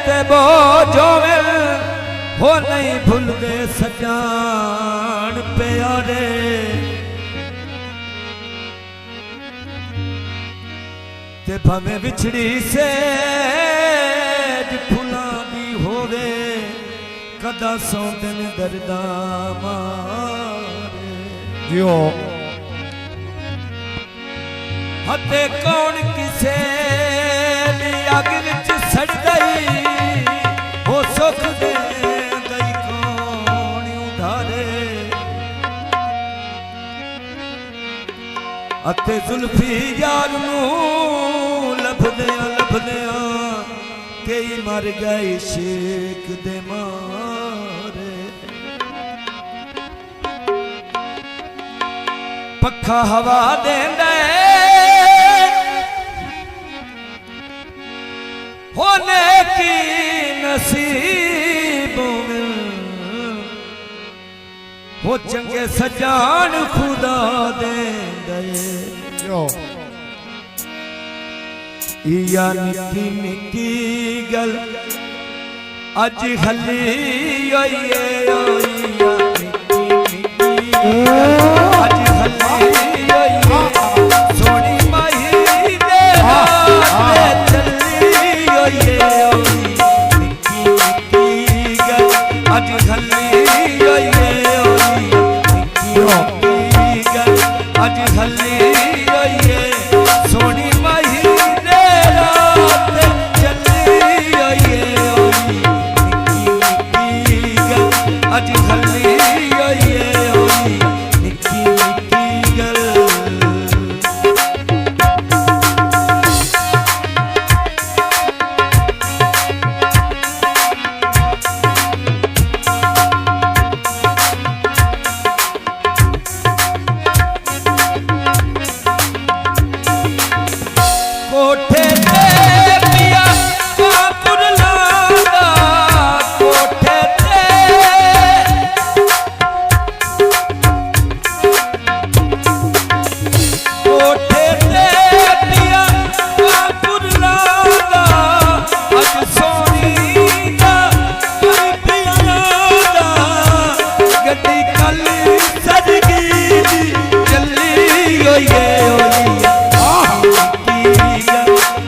ते बोझों हो नहीं भूल गए सजान प्यारे। ते भावे विछड़ी से फुला दी होवे कदा सौंदन दर्दा मारे जियो हते कौन किसे अग विच सड़ गई हो सुख दे गई कौन उधारे। अते जुल्फी यार नूं लभदियां कई मर गए शेख दे मारे। पखा हवा देंदा होने की नसीबों में हो चंगे सजान खुदा दे दे। या निकी निकी गल अज हली होई या निकी निकी अज हली होई सोनी माही दे रात चली होई निकी निकी गल अज हली होई निकी निकी गल अज हली होई सोनी माही अज हली निकी निकी गल। कोठे ते पिया कापुर लांदा कोठे कोठे ते पिया कापुर लांदा अज सोनी दा पिया लांदा गड्डी कल सजगी चली होई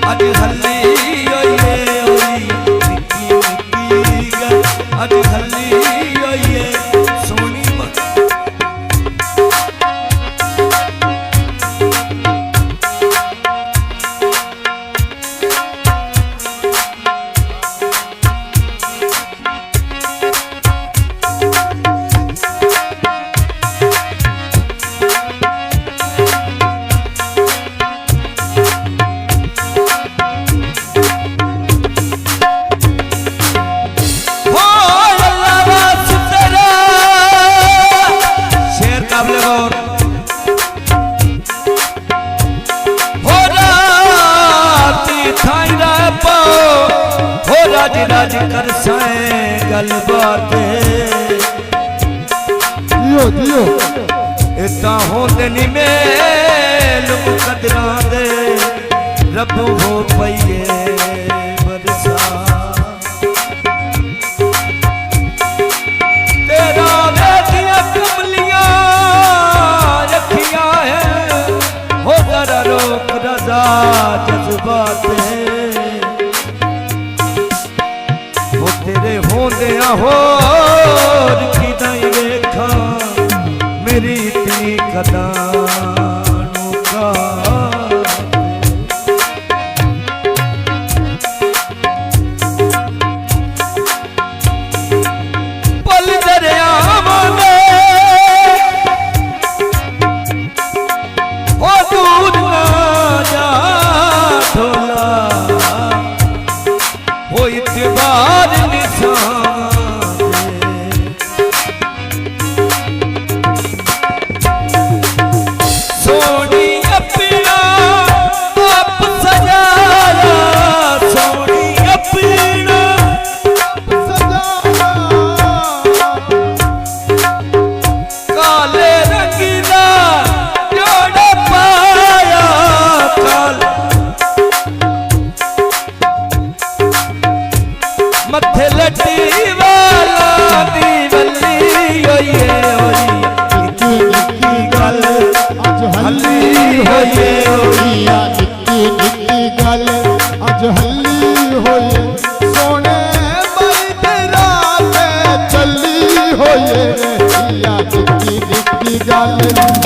अज हली होई निकी निकी गल अज हली होई सोनी राज राज कर साए गल बात इता होंदे नी मेल मुकदरां दे रब हो पईए बरसा तेरा वेदियां कमलियां रखियां है हो जरा रोक रजा जज्बात तेरे होंदिया होर किदाई वेखा मेरी इतनी कदानों का पल दरियावां में हो दूर ना जा ढोला हो इतबार होए सोने बड़ी रात चली होए या निकी निकी गल